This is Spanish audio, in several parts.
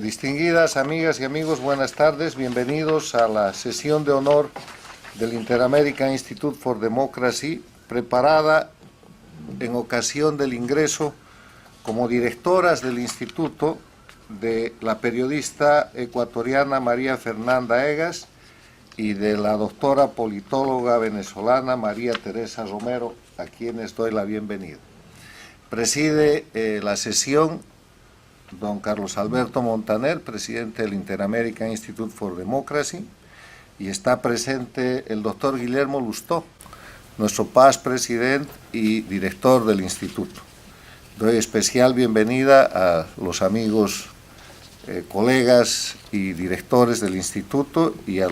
Distinguidas amigas y amigos, buenas tardes. Bienvenidos a la sesión de honor del Inter-American Institute for Democracy, preparada en ocasión del ingreso como directoras del instituto de la periodista ecuatoriana María Fernanda Egas y de la doctora politóloga venezolana María Teresa Romero, a quienes doy la bienvenida. Preside la sesión don Carlos Alberto Montaner, presidente del Inter-American Institute for Democracy, y está presente el doctor Guillermo Lustó, nuestro past presidente y director del instituto. Doy especial bienvenida a los amigos, colegas y directores del instituto y a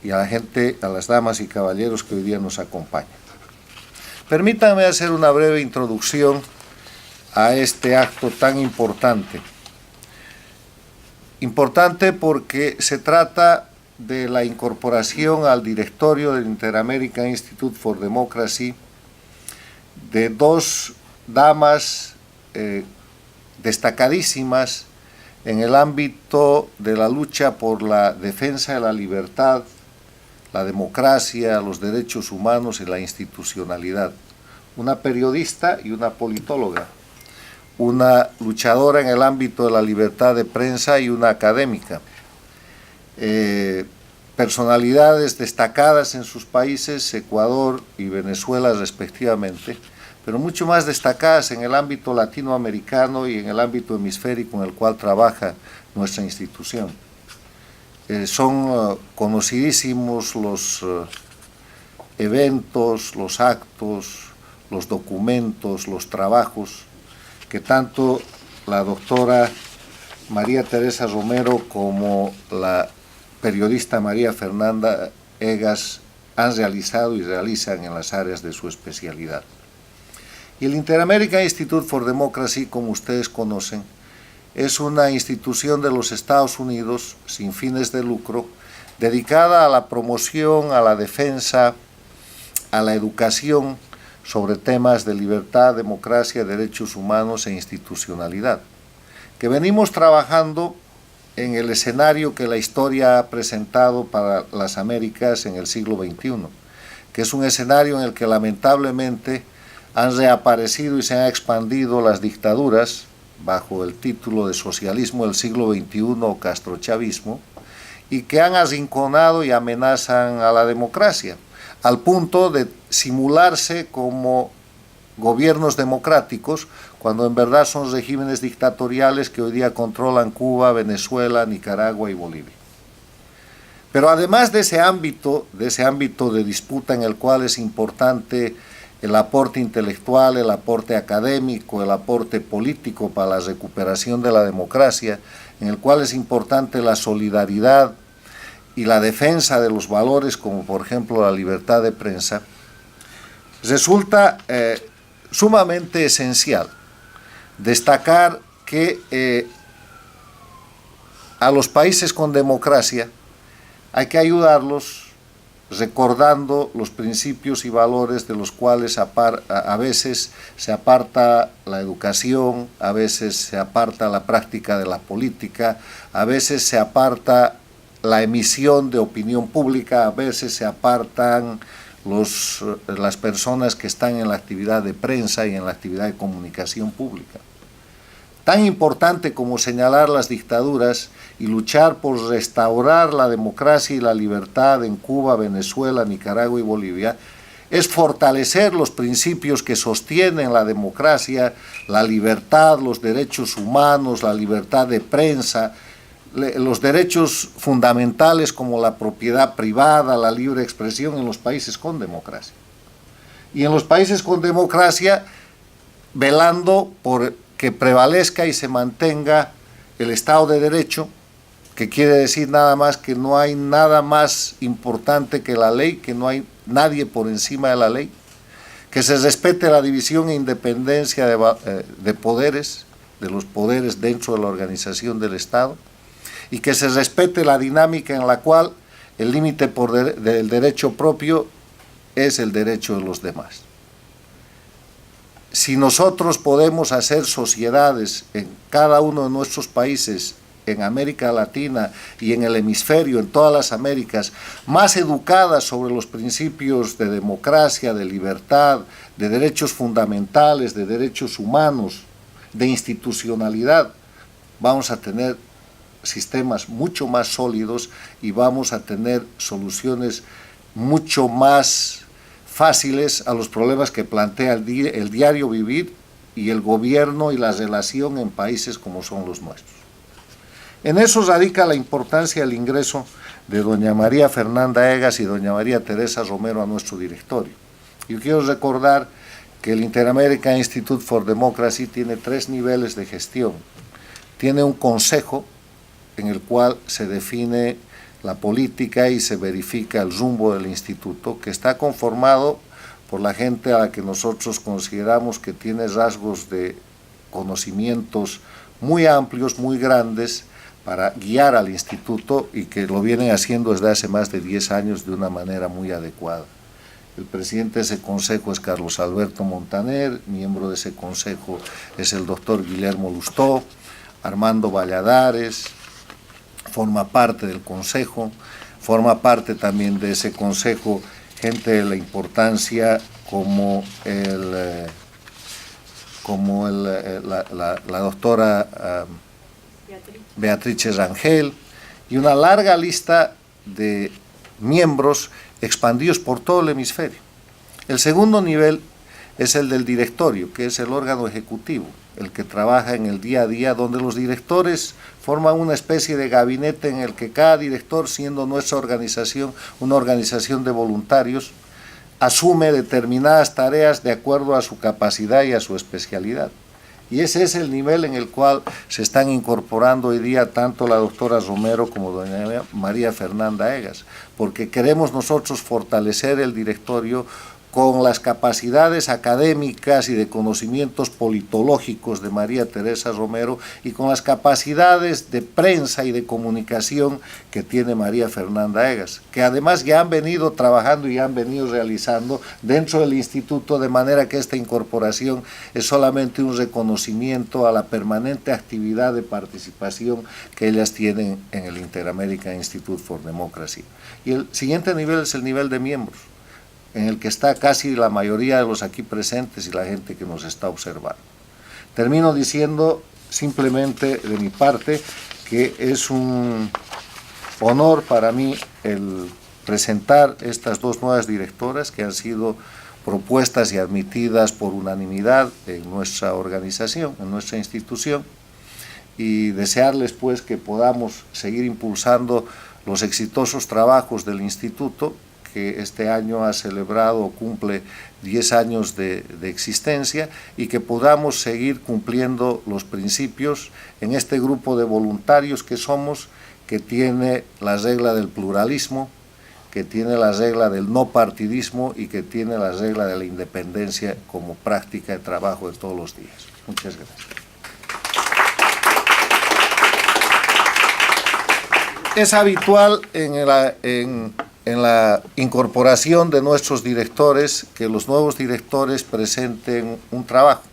la gente, a las damas y caballeros que hoy día nos acompañan. Permítanme hacer una breve introducción a este acto tan importante. Importante porque se trata de la incorporación al directorio del Inter-American Institute for Democracy de dos damas destacadísimas en el ámbito de la lucha por la defensa de la libertad, la democracia, los derechos humanos y la institucionalidad. Una periodista y una politóloga, una luchadora en el ámbito de la libertad de prensa y una académica. Personalidades destacadas en sus países, Ecuador y Venezuela respectivamente, pero mucho más destacadas en el ámbito latinoamericano y en el ámbito hemisférico en el cual trabaja nuestra institución. Son conocidísimos los eventos, los actos, los documentos, los trabajos que tanto la doctora María Teresa Romero como la periodista María Fernanda Egas han realizado y realizan en las áreas de su especialidad. Y el Inter-American Institute for Democracy, como ustedes conocen, es una institución de los Estados Unidos sin fines de lucro, dedicada a la promoción, a la defensa, a la educación sobre temas de libertad, democracia, derechos humanos e institucionalidad, que venimos trabajando en el escenario que la historia ha presentado para las Américas en el siglo XXI, que es un escenario en el que lamentablemente han reaparecido y se han expandido las dictaduras bajo el título de socialismo del siglo XXI o castrochavismo, y que han arrinconado y amenazan a la democracia, al punto de simularse como gobiernos democráticos, cuando en verdad son regímenes dictatoriales que hoy día controlan Cuba, Venezuela, Nicaragua y Bolivia. Pero además de ese ámbito de disputa en el cual es importante el aporte intelectual, el aporte académico, el aporte político para la recuperación de la democracia, en el cual es importante la solidaridad y la defensa de los valores como por ejemplo la libertad de prensa, resulta sumamente esencial destacar que a los países con democracia hay que ayudarlos recordando los principios y valores de los cuales a veces se aparta la educación, a veces se aparta la práctica de la política, a veces se aparta la emisión de opinión pública, a veces se apartan las personas que están en la actividad de prensa y en la actividad de comunicación pública. Tan importante como señalar las dictaduras y luchar por restaurar la democracia y la libertad en Cuba, Venezuela, Nicaragua y Bolivia, es fortalecer los principios que sostienen la democracia, la libertad, los derechos humanos, la libertad de prensa, los derechos fundamentales como la propiedad privada, la libre expresión en los países con democracia. Y en los países con democracia, velando por que prevalezca y se mantenga el Estado de Derecho, que quiere decir nada más que no hay nada más importante que la ley, que no hay nadie por encima de la ley, que se respete la división e independencia de poderes, de los poderes dentro de la organización del Estado, y que se respete la dinámica en la cual el límite del derecho propio es el derecho de los demás. si nosotros podemos hacer sociedades en cada uno de nuestros países, en América Latina y en el hemisferio, en todas las Américas, más educadas sobre los principios de democracia, de libertad, de derechos fundamentales, de derechos humanos, de institucionalidad, vamos a tener sistemas mucho más sólidos y vamos a tener soluciones mucho más fáciles a los problemas que plantea el diario vivir y el gobierno y la relación en países como son los nuestros. En eso radica la importancia del ingreso de doña María Fernanda Egas y doña María Teresa Romero a nuestro directorio. Yo quiero recordar que el Inter-American Institute for Democracy tiene 3 niveles de gestión. Tiene un consejo en el cual se define la política y se verifica el rumbo del instituto, que está conformado por la gente a la que nosotros consideramos que tiene rasgos de conocimientos muy amplios, muy grandes, para guiar al instituto y que lo vienen haciendo desde hace más de 10 años de una manera muy adecuada. El presidente de ese consejo es Carlos Alberto Montaner, miembro de ese consejo es el doctor Guillermo Lustó, Armando Valladares, forma parte del consejo, forma parte también de ese consejo gente de la importancia como la doctora Beatrice Rangel y una larga lista de miembros expandidos por todo el hemisferio. El segundo nivel es el del directorio, que es el órgano ejecutivo, el que trabaja en el día a día, donde los directores forman una especie de gabinete en el que cada director, siendo nuestra organización una organización de voluntarios, asume determinadas tareas de acuerdo a su capacidad y a su especialidad. Y ese es el nivel en el cual se están incorporando hoy día tanto la doctora Romero como doña María Fernanda Egas, porque queremos nosotros fortalecer el directorio con las capacidades académicas y de conocimientos politológicos de María Teresa Romero y con las capacidades de prensa y de comunicación que tiene María Fernanda Egas, que además ya han venido trabajando y han venido realizando dentro del instituto, de manera que esta incorporación es solamente un reconocimiento a la permanente actividad de participación que ellas tienen en el Inter-American Institute for Democracy. Y el siguiente nivel es el nivel de miembros, en el que está casi la mayoría de los aquí presentes y la gente que nos está observando. Termino diciendo simplemente de mi parte que es un honor para mí el presentar estas 2 nuevas directoras que han sido propuestas y admitidas por unanimidad en nuestra organización, en nuestra institución, y desearles pues que podamos seguir impulsando los exitosos trabajos del instituto, que este año ha celebrado o cumple 10 años de existencia, y que podamos seguir cumpliendo los principios en este grupo de voluntarios que somos, que tiene la regla del pluralismo, que tiene la regla del no partidismo y que tiene la regla de la independencia como práctica de trabajo de todos los días. Muchas gracias. Es habitual en la incorporación de nuestros directores que los nuevos directores presenten un trabajo.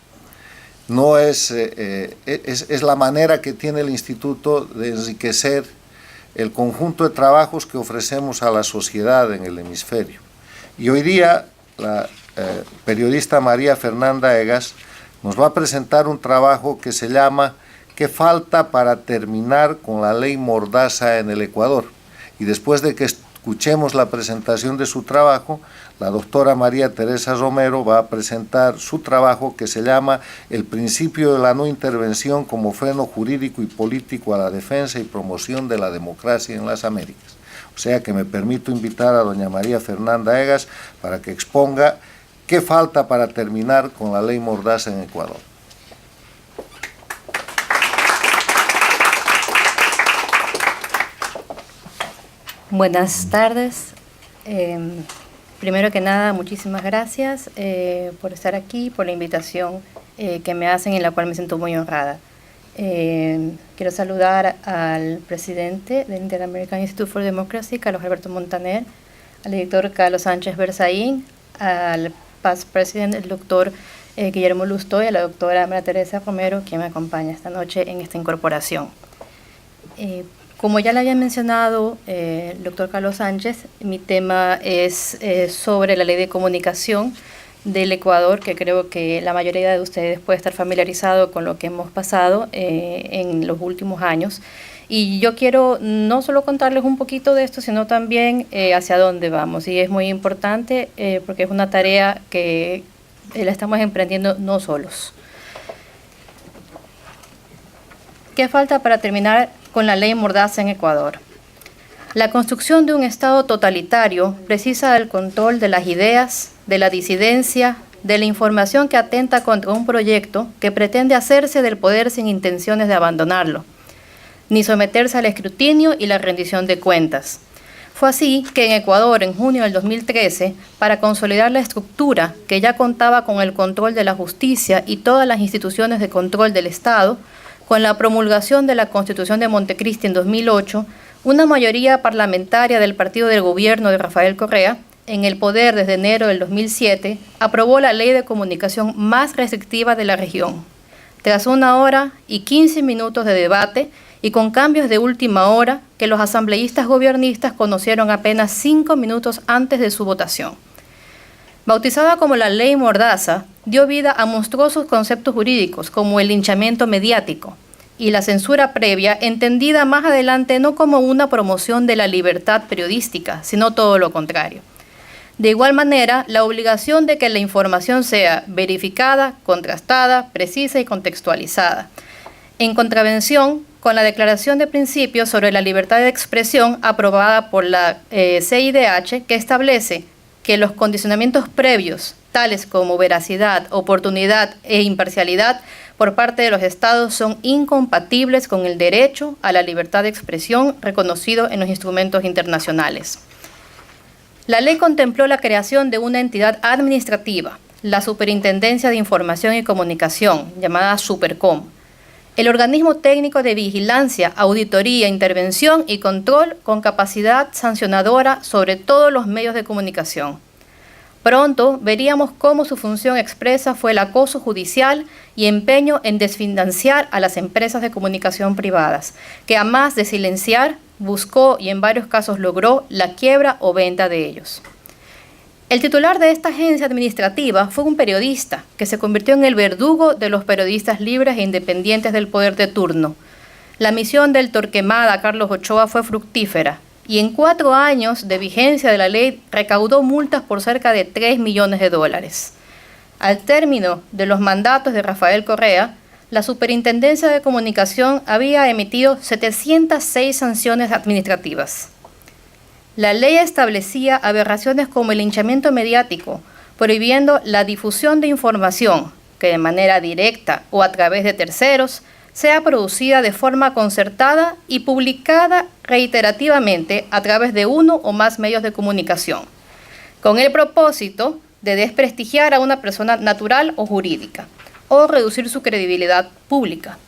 No es la manera que tiene el instituto de enriquecer el conjunto de trabajos que ofrecemos a la sociedad en el hemisferio. Y hoy día la periodista María Fernanda Egas nos va a presentar un trabajo que se llama ¿Qué falta para terminar con la ley Mordaza en el Ecuador? Y después de que escuchemos la presentación de su trabajo, la doctora María Teresa Romero va a presentar su trabajo que se llama El principio de la no intervención como freno jurídico y político a la defensa y promoción de la democracia en las Américas. O sea que me permito invitar a doña María Fernanda Egas para que exponga qué falta para terminar con la ley Mordaza en Ecuador. Buenas tardes. Primero que nada, muchísimas gracias por estar aquí, por la invitación que me hacen, en la cual me siento muy honrada. Quiero saludar al presidente del Inter-American Institute for Democracy, Carlos Alberto Montaner, al director Carlos Sánchez Berzaín, al past president, el doctor Guillermo Lustó y a la doctora María Teresa Romero, quien me acompaña esta noche en esta incorporación. Como ya le había mencionado el doctor Carlos Sánchez, mi tema es sobre la ley de comunicación del Ecuador, que creo que la mayoría de ustedes puede estar familiarizado con lo que hemos pasado en los últimos años. Y yo quiero no solo contarles un poquito de esto, sino también hacia dónde vamos. Y es muy importante porque es una tarea que la estamos emprendiendo no solos. ¿Qué falta para terminar con la ley Mordaza en Ecuador? La construcción de un Estado totalitario precisa del control de las ideas, de la disidencia, de la información que atenta contra un proyecto que pretende hacerse del poder sin intenciones de abandonarlo, ni someterse al escrutinio y la rendición de cuentas. Fue así que en Ecuador, en junio del 2013, para consolidar la estructura que ya contaba con el control de la justicia y todas las instituciones de control del Estado, con la promulgación de la Constitución de Montecristi en 2008, una mayoría parlamentaria del partido del gobierno de Rafael Correa, en el poder desde enero del 2007, aprobó la ley de comunicación más restrictiva de la región. Tras 1 hora y 15 minutos de debate, y con cambios de última hora que los asambleístas gobiernistas conocieron apenas 5 minutos antes de su votación. Bautizada como la Ley Mordaza, dio vida a monstruosos conceptos jurídicos como el linchamiento mediático y la censura previa, entendida más adelante no como una promoción de la libertad periodística, sino todo lo contrario. De igual manera, la obligación de que la información sea verificada, contrastada, precisa y contextualizada, en contravención con la Declaración de Principios sobre la Libertad de Expresión aprobada por la CIDH, que establece que los condicionamientos previos, tales como veracidad, oportunidad e imparcialidad por parte de los Estados, son incompatibles con el derecho a la libertad de expresión reconocido en los instrumentos internacionales. La ley contempló la creación de una entidad administrativa, la Superintendencia de Información y Comunicación, llamada Supercom, el organismo técnico de vigilancia, auditoría, intervención y control con capacidad sancionadora sobre todos los medios de comunicación. Pronto veríamos cómo su función expresa fue el acoso judicial y empeño en desfinanciar a las empresas de comunicación privadas, que a más de silenciar, buscó y en varios casos logró la quiebra o venta de ellos. El titular de esta agencia administrativa fue un periodista que se convirtió en el verdugo de los periodistas libres e independientes del poder de turno. La misión del Torquemada Carlos Ochoa fue fructífera y en 4 años de vigencia de la ley recaudó multas por cerca de $3 millones. Al término de los mandatos de Rafael Correa, la Superintendencia de Comunicación había emitido 706 sanciones administrativas. La ley establecía aberraciones como el linchamiento mediático, prohibiendo la difusión de información que de manera directa o a través de terceros sea producida de forma concertada y publicada reiterativamente a través de uno o más medios de comunicación, con el propósito de desprestigiar a una persona natural o jurídica, o reducir su credibilidad pública.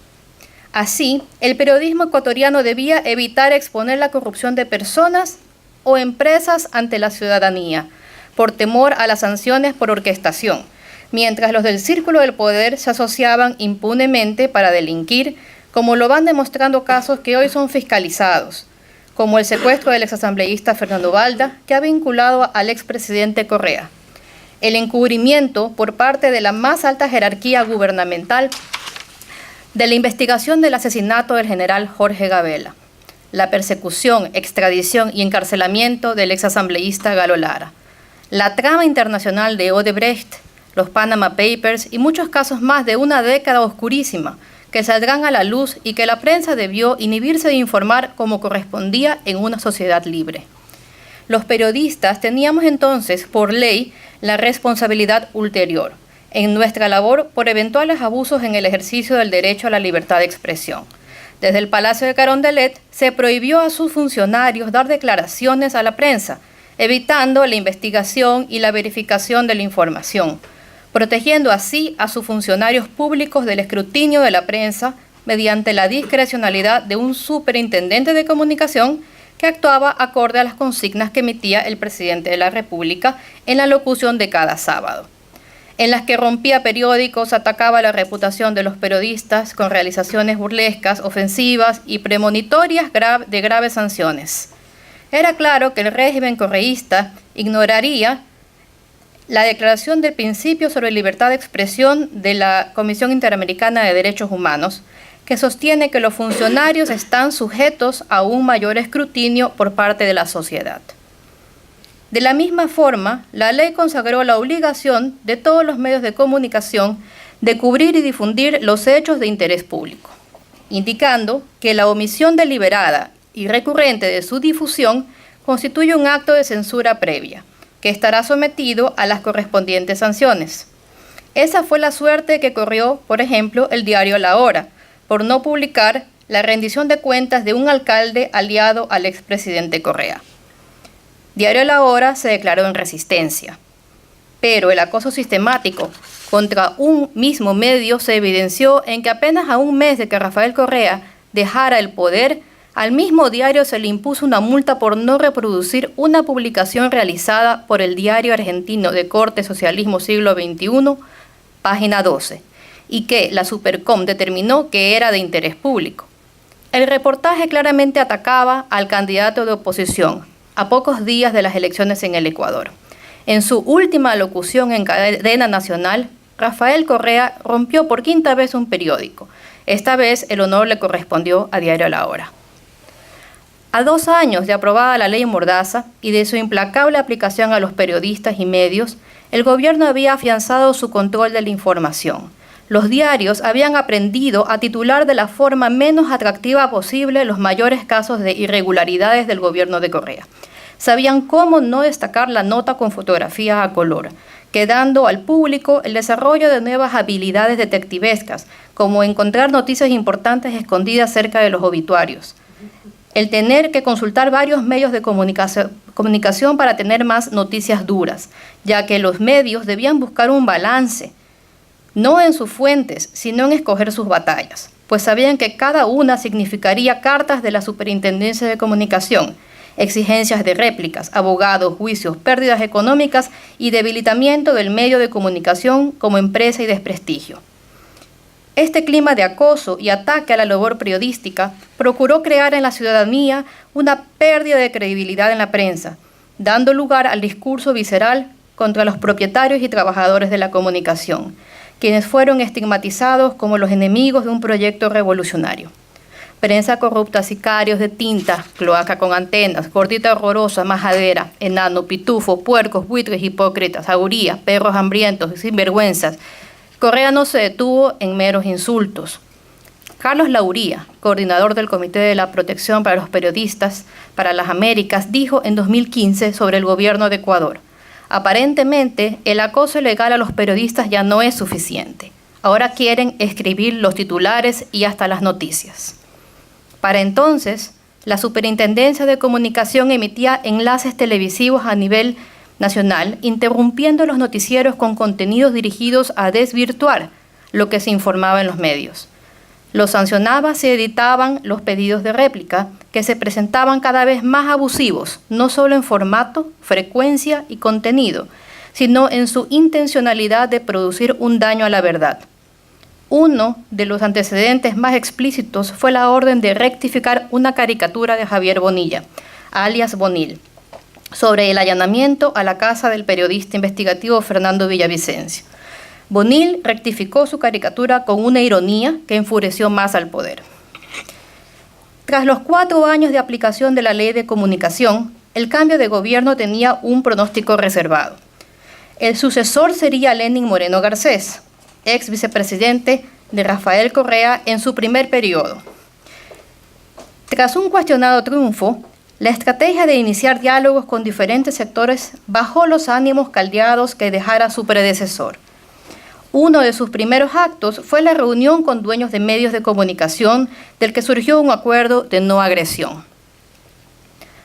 Así, el periodismo ecuatoriano debía evitar exponer la corrupción de personas o empresas ante la ciudadanía, por temor a las sanciones por orquestación, mientras los del círculo del poder se asociaban impunemente para delinquir, como lo van demostrando casos que hoy son fiscalizados, como el secuestro del exasambleísta Fernando Balda, que ha vinculado al expresidente Correa, el encubrimiento por parte de la más alta jerarquía gubernamental de la investigación del asesinato del general Jorge Gabela, la persecución, extradición y encarcelamiento del exasambleísta Galo Lara, la trama internacional de Odebrecht, los Panama Papers y muchos casos más de una década oscurísima que saldrán a la luz y que la prensa debió inhibirse de informar como correspondía en una sociedad libre. Los periodistas teníamos entonces, por ley, la responsabilidad ulterior en nuestra labor por eventuales abusos en el ejercicio del derecho a la libertad de expresión. Desde el Palacio de Carondelet se prohibió a sus funcionarios dar declaraciones a la prensa, evitando la investigación y la verificación de la información, protegiendo así a sus funcionarios públicos del escrutinio de la prensa mediante la discrecionalidad de un superintendente de comunicación que actuaba acorde a las consignas que emitía el presidente de la República en la locución de cada sábado. en las que rompía periódicos, atacaba la reputación de los periodistas con realizaciones burlescas, ofensivas y premonitorias de graves sanciones. Era claro que el régimen correísta ignoraría la declaración del principio sobre libertad de expresión de la Comisión Interamericana de Derechos Humanos, que sostiene que los funcionarios están sujetos a un mayor escrutinio por parte de la sociedad. De la misma forma, la ley consagró la obligación de todos los medios de comunicación de cubrir y difundir los hechos de interés público, indicando que la omisión deliberada y recurrente de su difusión constituye un acto de censura previa, que estará sometido a las correspondientes sanciones. Esa fue la suerte que corrió, por ejemplo, el diario La Hora, por no publicar la rendición de cuentas de un alcalde aliado al expresidente Correa. Diario La Hora se declaró en resistencia, pero el acoso sistemático contra un mismo medio se evidenció en que apenas a un mes de que Rafael Correa dejara el poder, al mismo diario se le impuso una multa por no reproducir una publicación realizada por el diario argentino de corte Socialismo Siglo XXI, página 12, y que la Supercom determinó que era de interés público. El reportaje claramente atacaba al candidato de oposición, a pocos días de las elecciones en el Ecuador. En su última locución en cadena nacional, Rafael Correa rompió por quinta vez un periódico. Esta vez el honor le correspondió a Diario La Hora. A 2 años de aprobada la ley Mordaza y de su implacable aplicación a los periodistas y medios, el gobierno había afianzado su control de la información. Los diarios habían aprendido a titular de la forma menos atractiva posible los mayores casos de irregularidades del gobierno de Correa. Sabían cómo no destacar la nota con fotografía a color, quedando al público el desarrollo de nuevas habilidades detectivescas, como encontrar noticias importantes escondidas cerca de los obituarios. El tener que consultar varios medios de comunicación para tener más noticias duras, ya que los medios debían buscar un balance, no en sus fuentes, sino en escoger sus batallas, pues sabían que cada una significaría cartas de la Superintendencia de Comunicación, exigencias de réplicas, abogados, juicios, pérdidas económicas y debilitamiento del medio de comunicación como empresa y desprestigio. Este clima de acoso y ataque a la labor periodística procuró crear en la ciudadanía una pérdida de credibilidad en la prensa, dando lugar al discurso visceral contra los propietarios y trabajadores de la comunicación, quienes fueron estigmatizados como los enemigos de un proyecto revolucionario. Prensa corrupta, sicarios de tinta, cloaca con antenas, gordita horrorosa, majadera, enano, pitufo, puercos, buitres, hipócritas, jauría, perros hambrientos y sinvergüenzas. Correa no se detuvo en meros insultos. Carlos Lauría, coordinador del Comité de la Protección para los Periodistas para las Américas, dijo en 2015 sobre el gobierno de Ecuador: aparentemente, el acoso ilegal a los periodistas ya no es suficiente. Ahora quieren escribir los titulares y hasta las noticias. Para entonces, la Superintendencia de Comunicación emitía enlaces televisivos a nivel nacional, interrumpiendo los noticieros con contenidos dirigidos a desvirtuar lo que se informaba en los medios. Los sancionaba si editaban los pedidos de réplica, que se presentaban cada vez más abusivos, no solo en formato, frecuencia y contenido, sino en su intencionalidad de producir un daño a la verdad. Uno de los antecedentes más explícitos fue la orden de rectificar una caricatura de Javier Bonilla, alias Bonil, sobre el allanamiento a la casa del periodista investigativo Fernando Villavicencio. Bonil rectificó su caricatura con una ironía que enfureció más al poder. Tras los 4 años de aplicación de la ley de comunicación, el cambio de gobierno tenía un pronóstico reservado. El sucesor sería Lenín Moreno Garcés, ex vicepresidente de Rafael Correa en su primer periodo. Tras un cuestionado triunfo, la estrategia de iniciar diálogos con diferentes sectores bajó los ánimos caldeados que dejara su predecesor. Uno de sus primeros actos fue la reunión con dueños de medios de comunicación, del que surgió un acuerdo de no agresión.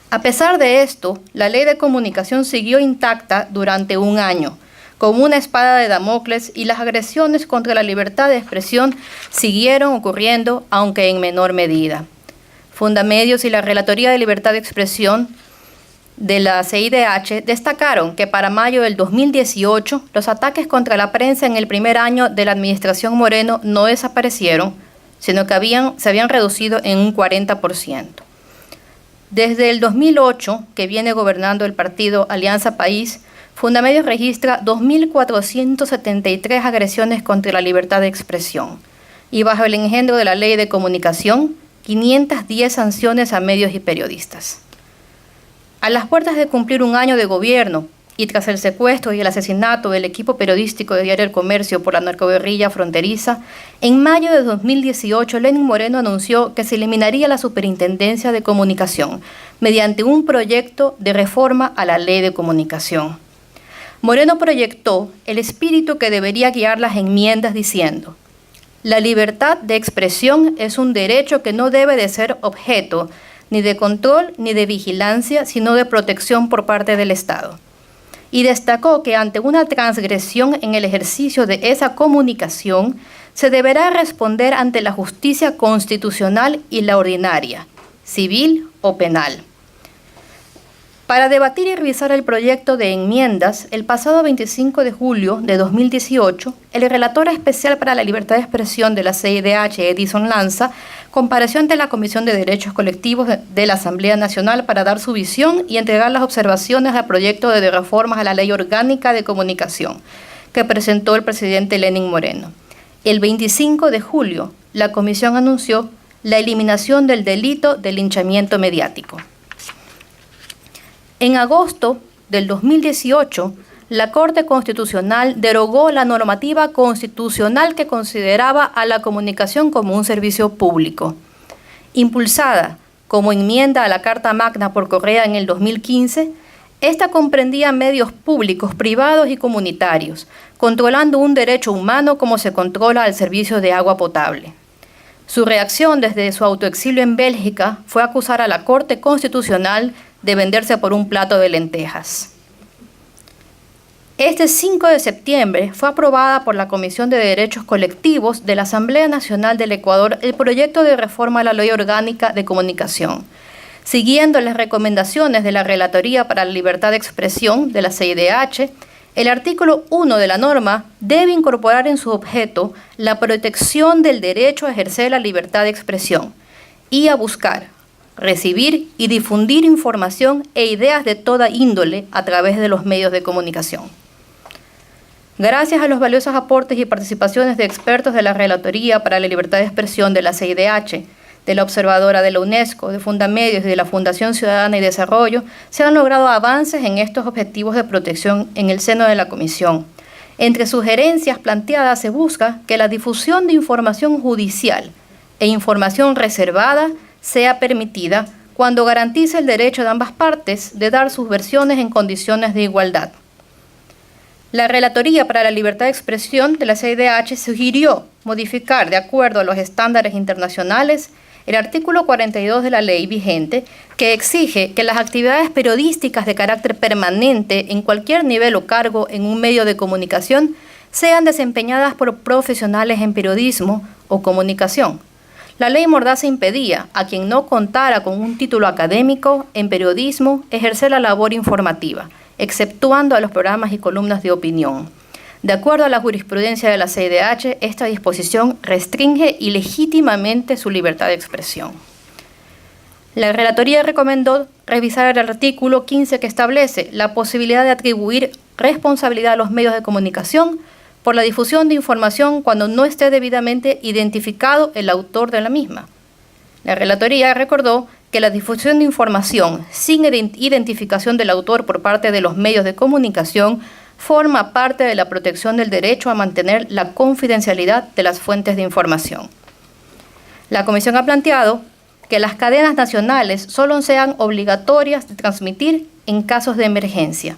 A pesar de esto, la ley de comunicación siguió intacta durante 1 año, como una espada de Damocles, y las agresiones contra la libertad de expresión siguieron ocurriendo, aunque en menor medida. Fundamedios y la Relatoría de Libertad de Expresión de la CIDH destacaron que para mayo del 2018 los ataques contra la prensa en el primer año de la administración Moreno no desaparecieron, sino que se habían reducido en un 40%. Desde el 2008, que viene gobernando el partido Alianza País, Fundamedios registra 2.473 agresiones contra la libertad de expresión y bajo el engendro de la Ley de Comunicación, 510 sanciones a medios y periodistas. A las puertas de cumplir un año de gobierno y tras el secuestro y el asesinato del equipo periodístico de Diario El Comercio por la narcoguerrilla fronteriza, en mayo de 2018 Lenín Moreno anunció que se eliminaría la Superintendencia de Comunicación mediante un proyecto de reforma a la Ley de Comunicación. Moreno proyectó el espíritu que debería guiar las enmiendas diciendo: la libertad de expresión es un derecho que no debe de ser objeto ni de control ni de vigilancia, sino de protección por parte del Estado. Y destacó que ante una transgresión en el ejercicio de esa comunicación, se deberá responder ante la justicia constitucional y la ordinaria, civil o penal. Para debatir y revisar el proyecto de enmiendas, el pasado 25 de julio de 2018, el relator especial para la libertad de expresión de la CIDH, Edison Lanza, compareció ante la Comisión de Derechos Colectivos de la Asamblea Nacional para dar su visión y entregar las observaciones al proyecto de reformas a la Ley Orgánica de Comunicación, que presentó el presidente Lenín Moreno. El 25 de julio, la comisión anunció la eliminación del delito de linchamiento mediático. En agosto del 2018, la Corte Constitucional derogó la normativa constitucional que consideraba a la comunicación como un servicio público. Impulsada como enmienda a la Carta Magna por Correa en el 2015, esta comprendía medios públicos, privados y comunitarios, controlando un derecho humano como se controla el servicio de agua potable. Su reacción desde su autoexilio en Bélgica fue acusar a la Corte Constitucional de venderse por un plato de lentejas. Este 5 de septiembre fue aprobada por la Comisión de Derechos Colectivos de la Asamblea Nacional del Ecuador el proyecto de reforma a la Ley Orgánica de Comunicación, siguiendo las recomendaciones de la Relatoría para la Libertad de Expresión de la CIDH. El artículo 1 de la norma debe incorporar en su objeto la protección del derecho a ejercer la libertad de expresión y a buscar, recibir y difundir información e ideas de toda índole a través de los medios de comunicación. Gracias a los valiosos aportes y participaciones de expertos de la Relatoría para la Libertad de Expresión de la CIDH, de la Observadora de la UNESCO, de Fundamedios y de la Fundación Ciudadana y Desarrollo, se han logrado avances en estos objetivos de protección en el seno de la Comisión. Entre sugerencias planteadas se busca que la difusión de información judicial e información reservada sea permitida cuando garantice el derecho de ambas partes de dar sus versiones en condiciones de igualdad. La Relatoría para la Libertad de Expresión de la CIDH sugirió modificar, de acuerdo a los estándares internacionales, el artículo 42 de la ley vigente, que exige que las actividades periodísticas de carácter permanente en cualquier nivel o cargo en un medio de comunicación sean desempeñadas por profesionales en periodismo o comunicación. La ley Mordaza impedía a quien no contara con un título académico en periodismo ejercer la labor informativa, exceptuando a los programas y columnas de opinión. De acuerdo a la jurisprudencia de la CIDH, esta disposición restringe ilegítimamente su libertad de expresión. La Relatoría recomendó revisar el artículo 15 que establece la posibilidad de atribuir responsabilidad a los medios de comunicación por la difusión de información cuando no esté debidamente identificado el autor de la misma. La Relatoría recordó que la difusión de información sin identificación del autor por parte de los medios de comunicación forma parte de la protección del derecho a mantener la confidencialidad de las fuentes de información. La Comisión ha planteado que las cadenas nacionales solo sean obligatorias de transmitir en casos de emergencia.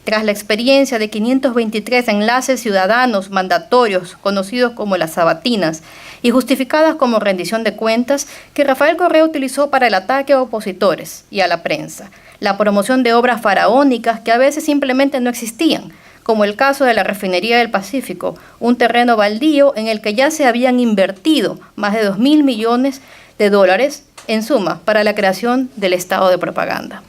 Tras la experiencia de 523 enlaces ciudadanos mandatorios, conocidos como las sabatinas, y justificadas como rendición de cuentas, que Rafael Correa utilizó para el ataque a opositores y a la prensa, la promoción de obras faraónicas que a veces simplemente no existían, como el caso de la Refinería del Pacífico, un terreno baldío en el que ya se habían invertido más de 2.000 millones de dólares, en suma, para la creación del Estado de propaganda.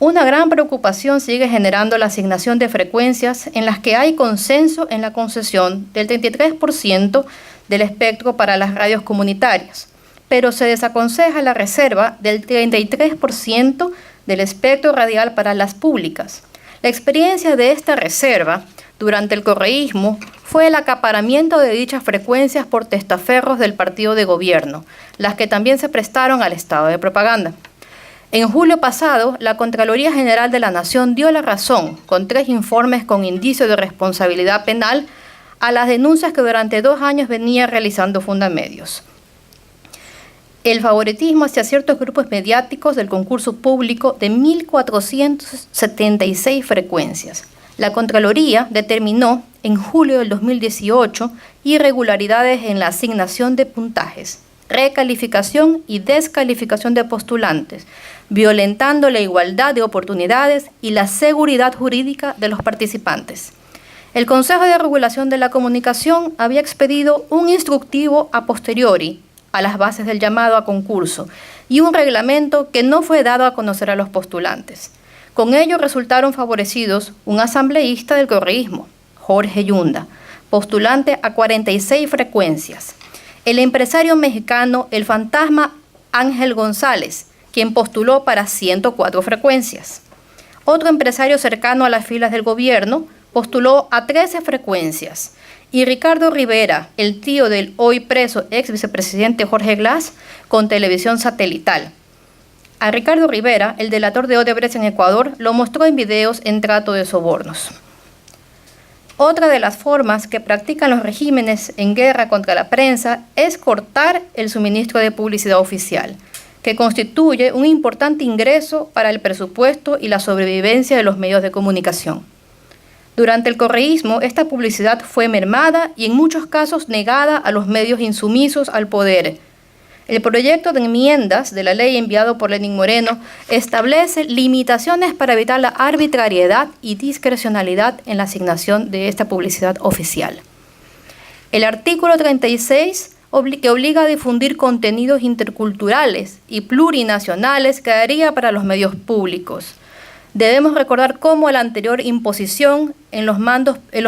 Una gran preocupación sigue generando la asignación de frecuencias en las que hay consenso en la concesión del 33% del espectro para las radios comunitarias, pero se desaconseja la reserva del 33% del espectro radial para las públicas. La experiencia de esta reserva durante el correísmo fue el acaparamiento de dichas frecuencias por testaferros del partido de gobierno, las que también se prestaron al estado de propaganda. En julio pasado, la Contraloría General de la Nación dio la razón, con 3 informes con indicios de responsabilidad penal, a las denuncias que durante 2 años venía realizando Fundamedios. El favoritismo hacia ciertos grupos mediáticos del concurso público de 1.476 frecuencias. La Contraloría determinó en julio del 2018 irregularidades en la asignación de puntajes, recalificación y descalificación de postulantes, violentando la igualdad de oportunidades y la seguridad jurídica de los participantes. El Consejo de Regulación de la Comunicación había expedido un instructivo a posteriori a las bases del llamado a concurso y un reglamento que no fue dado a conocer a los postulantes. Con ello resultaron favorecidos un asambleísta del correísmo, Jorge Yunda, postulante a 46 frecuencias, el empresario mexicano El Fantasma Ángel González, quien postuló para 104 frecuencias. Otro empresario cercano a las filas del gobierno postuló a 13 frecuencias, y Ricardo Rivera, el tío del hoy preso ex vicepresidente Jorge Glass, con televisión satelital. A Ricardo Rivera, el delator de Odebrecht en Ecuador, lo mostró en videos en trato de sobornos. Otra de las formas que practican los regímenes en guerra contra la prensa es cortar el suministro de publicidad oficial, que constituye un importante ingreso para el presupuesto y la sobrevivencia de los medios de comunicación. Durante el correísmo, esta publicidad fue mermada y en muchos casos negada a los medios insumisos al poder. El proyecto de enmiendas de la ley enviado por Lenín Moreno establece limitaciones para evitar la arbitrariedad y discrecionalidad en la asignación de esta publicidad oficial. El artículo 36, que obliga a difundir contenidos interculturales y plurinacionales, quedaría para los medios públicos. Debemos recordar cómo la anterior imposición en los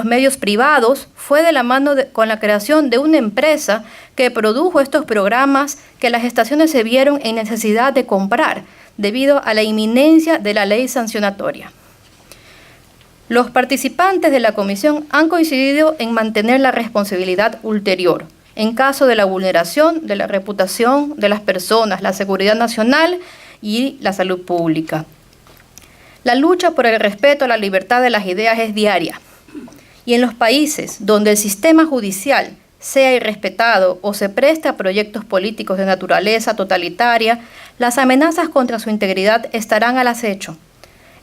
medios privados fue de la mano con la creación de una empresa que produjo estos programas que las estaciones se vieron en necesidad de comprar debido a la inminencia de la ley sancionatoria. Los participantes de la comisión han coincidido en mantener la responsabilidad ulterior en caso de la vulneración de la reputación de las personas, la seguridad nacional y la salud pública. La lucha por el respeto a la libertad de las ideas es diaria. Y en los países donde el sistema judicial sea irrespetado o se preste a proyectos políticos de naturaleza totalitaria, las amenazas contra su integridad estarán al acecho.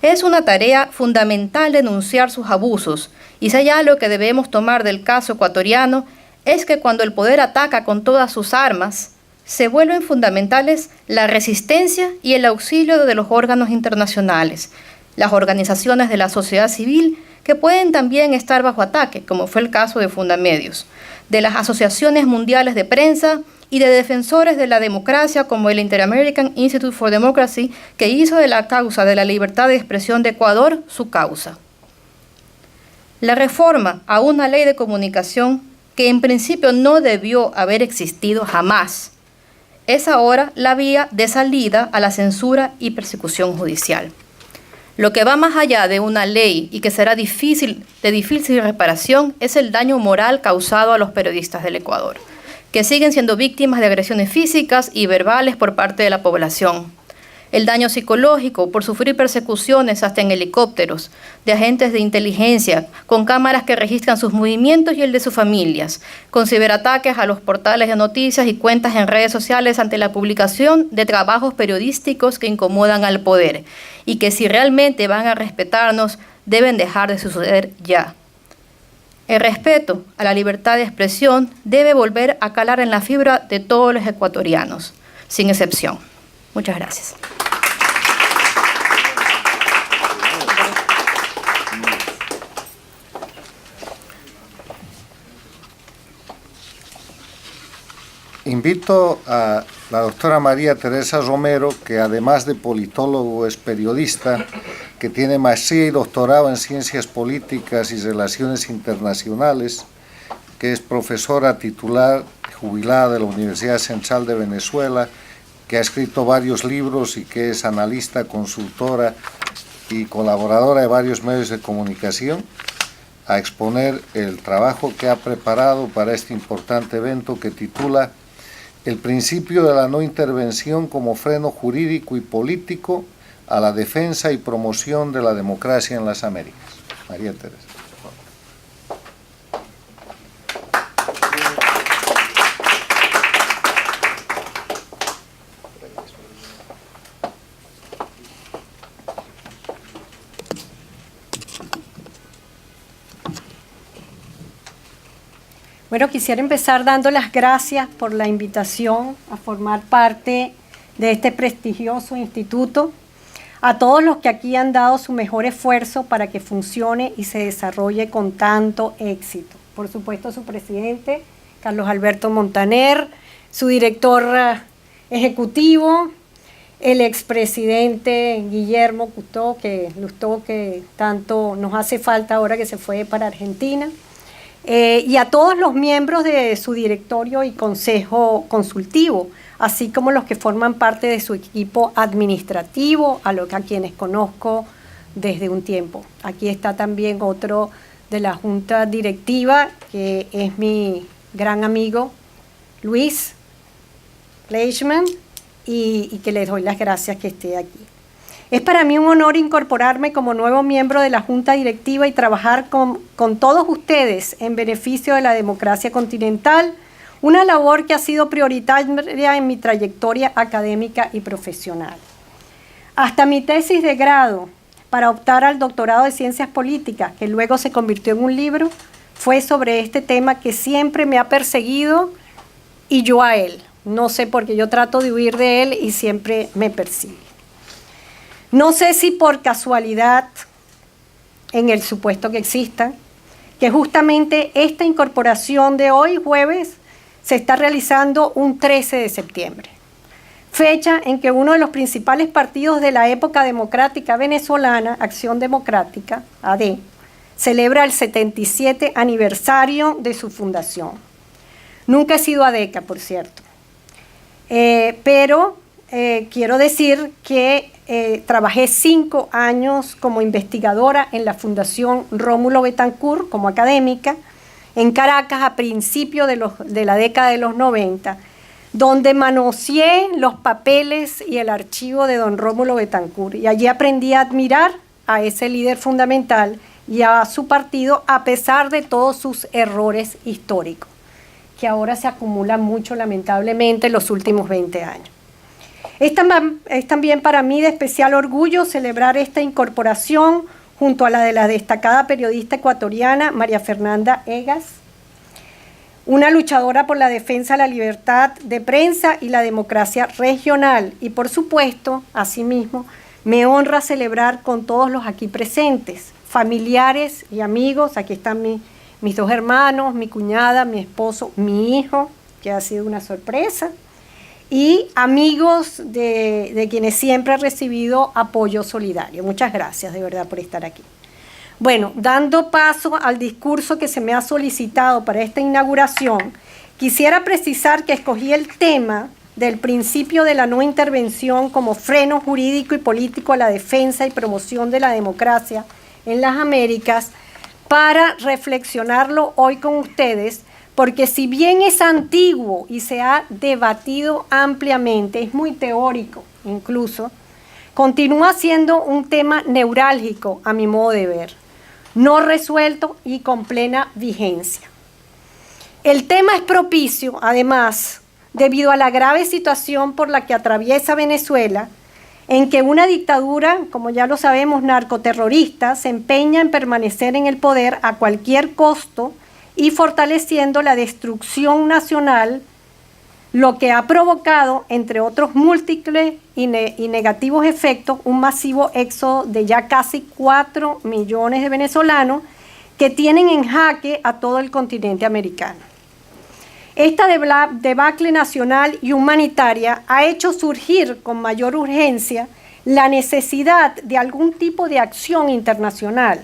Es una tarea fundamental denunciar sus abusos, y si hay algo que debemos tomar del caso ecuatoriano, es que cuando el poder ataca con todas sus armas, se vuelven fundamentales la resistencia y el auxilio de los órganos internacionales, las organizaciones de la sociedad civil que pueden también estar bajo ataque, como fue el caso de Fundamedios, de las asociaciones mundiales de prensa y de defensores de la democracia como el Inter-American Institute for Democracy, que hizo de la causa de la libertad de expresión de Ecuador su causa. La reforma a una ley de comunicación que en principio no debió haber existido jamás, es ahora la vía de salida a la censura y persecución judicial. Lo que va más allá de una ley y que será de difícil reparación es el daño moral causado a los periodistas del Ecuador, que siguen siendo víctimas de agresiones físicas y verbales por parte de la población. El daño psicológico por sufrir persecuciones hasta en helicópteros, de agentes de inteligencia, con cámaras que registran sus movimientos y el de sus familias, con ciberataques a los portales de noticias y cuentas en redes sociales ante la publicación de trabajos periodísticos que incomodan al poder, y que si realmente van a respetarnos, deben dejar de suceder ya. El respeto a la libertad de expresión debe volver a calar en la fibra de todos los ecuatorianos, sin excepción. Muchas gracias. Invito a la doctora María Teresa Romero, que además de politólogo es periodista, que tiene maestría y doctorado en Ciencias Políticas y Relaciones Internacionales, que es profesora titular jubilada de la Universidad Central de Venezuela, que ha escrito varios libros y que es analista, consultora y colaboradora de varios medios de comunicación, a exponer el trabajo que ha preparado para este importante evento que titula El principio de la no intervención como freno jurídico y político a la defensa y promoción de la democracia en las Américas. María Teresa. Bueno, quisiera empezar dando las gracias por la invitación a formar parte de este prestigioso instituto, a todos los que aquí han dado su mejor esfuerzo para que funcione y se desarrolle con tanto éxito. Por supuesto, su presidente, Carlos Alberto Montaner, su director ejecutivo, el expresidente Guillermo Lustó, que tanto nos hace falta ahora que se fue para Argentina, y a todos los miembros de su directorio y consejo consultivo, así como los que forman parte de su equipo administrativo, a quienes conozco desde un tiempo. Aquí está también otro de la junta directiva, que es mi gran amigo Luis Leishman, y que les doy las gracias que esté aquí. Es para mí un honor incorporarme como nuevo miembro de la Junta Directiva y trabajar con todos ustedes en beneficio de la democracia continental, una labor que ha sido prioritaria en mi trayectoria académica y profesional. Hasta mi tesis de grado para optar al doctorado de Ciencias Políticas, que luego se convirtió en un libro, fue sobre este tema que siempre me ha perseguido y yo a él. No sé por qué yo trato de huir de él y siempre me persigue. No sé si por casualidad, en el supuesto que exista, que justamente esta incorporación de hoy, jueves, se está realizando un 13 de septiembre, fecha en que uno de los principales partidos de la época democrática venezolana, Acción Democrática, AD, celebra el 77 aniversario de su fundación. Nunca he sido adeca, por cierto, pero quiero decir que trabajé 5 años como investigadora en la Fundación Rómulo Betancourt, como académica, en Caracas a principios de la década de los 90, donde manoseé los papeles y el archivo de don Rómulo Betancourt. Y allí aprendí a admirar a ese líder fundamental y a su partido, a pesar de todos sus errores históricos, que ahora se acumulan mucho, lamentablemente, en los últimos 20 años. Es también para mí de especial orgullo celebrar esta incorporación junto a la de la destacada periodista ecuatoriana María Fernanda Egas, una luchadora por la defensa de la libertad de prensa y la democracia regional. Y por supuesto, asimismo, me honra celebrar con todos los aquí presentes, familiares y amigos. Aquí están mis 2 hermanos, mi cuñada, mi esposo, mi hijo, que ha sido una sorpresa, y amigos de quienes siempre he recibido apoyo solidario. Muchas gracias de verdad por estar aquí. Bueno, dando paso al discurso que se me ha solicitado para esta inauguración, quisiera precisar que escogí el tema del principio de la no intervención como freno jurídico y político a la defensa y promoción de la democracia en las Américas para reflexionarlo hoy con ustedes, porque si bien es antiguo y se ha debatido ampliamente, es muy teórico incluso, continúa siendo un tema neurálgico a mi modo de ver, no resuelto y con plena vigencia. El tema es propicio, además, debido a la grave situación por la que atraviesa Venezuela, en que una dictadura, como ya lo sabemos, narcoterrorista, se empeña en permanecer en el poder a cualquier costo y fortaleciendo la destrucción nacional, lo que ha provocado, entre otros múltiples y negativos efectos, un masivo éxodo de ya casi 4 millones de venezolanos que tienen en jaque a todo el continente americano. Esta debacle nacional y humanitaria ha hecho surgir con mayor urgencia la necesidad de algún tipo de acción internacional,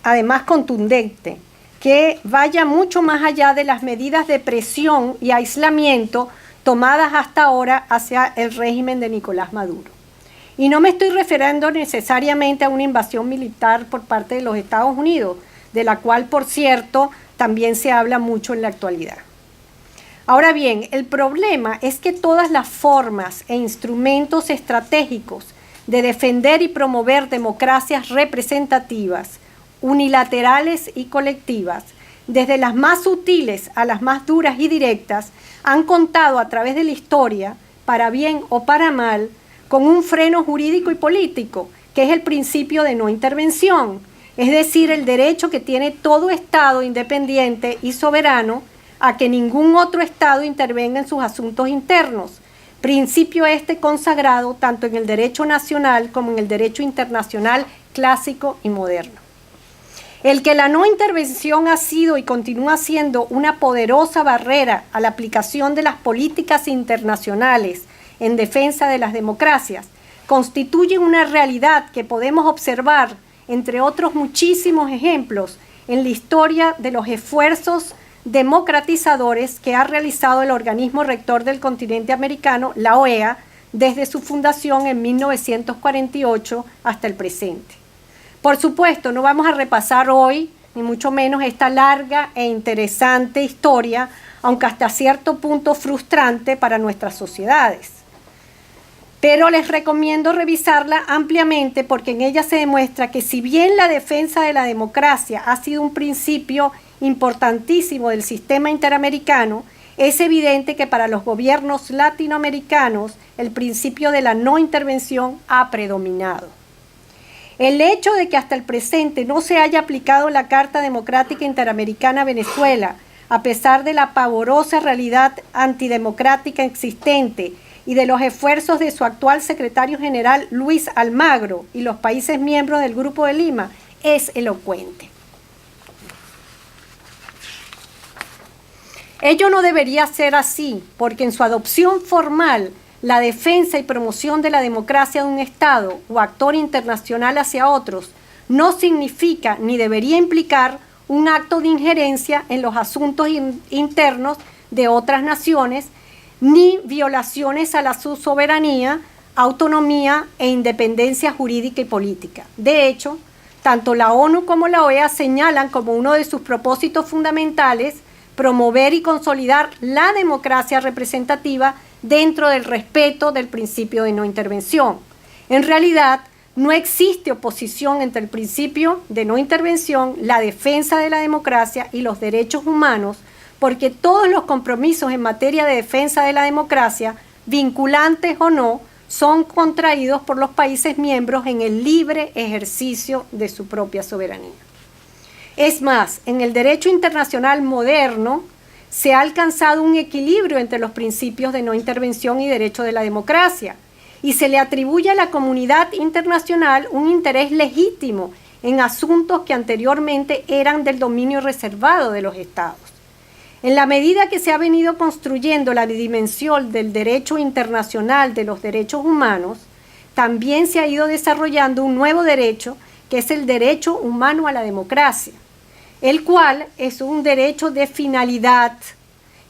además contundente, que vaya mucho más allá de las medidas de presión y aislamiento tomadas hasta ahora hacia el régimen de Nicolás Maduro. Y no me estoy refiriendo necesariamente a una invasión militar por parte de los Estados Unidos, de la cual, por cierto, también se habla mucho en la actualidad. Ahora bien, el problema es que todas las formas e instrumentos estratégicos de defender y promover democracias representativas, unilaterales y colectivas, desde las más sutiles a las más duras y directas, han contado a través de la historia, para bien o para mal, con un freno jurídico y político, que es el principio de no intervención, es decir, el derecho que tiene todo Estado independiente y soberano a que ningún otro Estado intervenga en sus asuntos internos, principio este consagrado tanto en el derecho nacional como en el derecho internacional clásico y moderno. El que la no intervención ha sido y continúa siendo una poderosa barrera a la aplicación de las políticas internacionales en defensa de las democracias constituye una realidad que podemos observar, entre otros muchísimos ejemplos, en la historia de los esfuerzos democratizadores que ha realizado el organismo rector del continente americano, la OEA, desde su fundación en 1948 hasta el presente. Por supuesto, no vamos a repasar hoy, ni mucho menos esta larga e interesante historia, aunque hasta cierto punto frustrante para nuestras sociedades. Pero les recomiendo revisarla ampliamente porque en ella se demuestra que si bien la defensa de la democracia ha sido un principio importantísimo del sistema interamericano, es evidente que para los gobiernos latinoamericanos el principio de la no intervención ha predominado. El hecho de que hasta el presente no se haya aplicado la Carta Democrática Interamericana a Venezuela, a pesar de la pavorosa realidad antidemocrática existente y de los esfuerzos de su actual secretario general Luis Almagro y los países miembros del Grupo de Lima, es elocuente. Ello no debería ser así, porque en su adopción formal, la defensa y promoción de la democracia de un Estado o actor internacional hacia otros no significa ni debería implicar un acto de injerencia en los asuntos internos de otras naciones, ni violaciones a su soberanía, autonomía e independencia jurídica y política. De hecho, tanto la ONU como la OEA señalan como uno de sus propósitos fundamentales promover y consolidar la democracia representativa dentro del respeto del principio de no intervención. En realidad, no existe oposición entre el principio de no intervención, la defensa de la democracia y los derechos humanos, porque todos los compromisos en materia de defensa de la democracia, vinculantes o no, son contraídos por los países miembros en el libre ejercicio de su propia soberanía. Es más, en el derecho internacional moderno se ha alcanzado un equilibrio entre los principios de no intervención y derecho de la democracia, y se le atribuye a la comunidad internacional un interés legítimo en asuntos que anteriormente eran del dominio reservado de los Estados. En la medida que se ha venido construyendo la dimensión del derecho internacional de los derechos humanos, también se ha ido desarrollando un nuevo derecho, que es el derecho humano a la democracia, el cual es un derecho de finalidad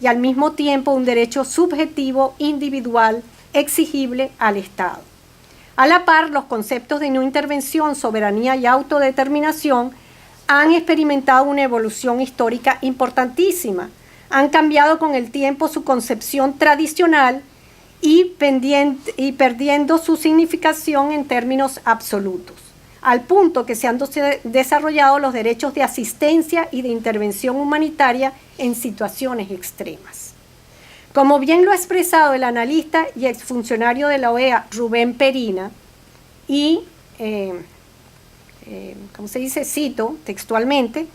y al mismo tiempo un derecho subjetivo, individual, exigible al Estado. A la par, los conceptos de no intervención, soberanía y autodeterminación han experimentado una evolución histórica importantísima. Han cambiado con el tiempo su concepción tradicional y perdiendo su significación en términos absolutos, al punto que se han desarrollado los derechos de asistencia y de intervención humanitaria en situaciones extremas. Como bien lo ha expresado el analista y exfuncionario de la OEA, Rubén Perina, y, cito textualmente,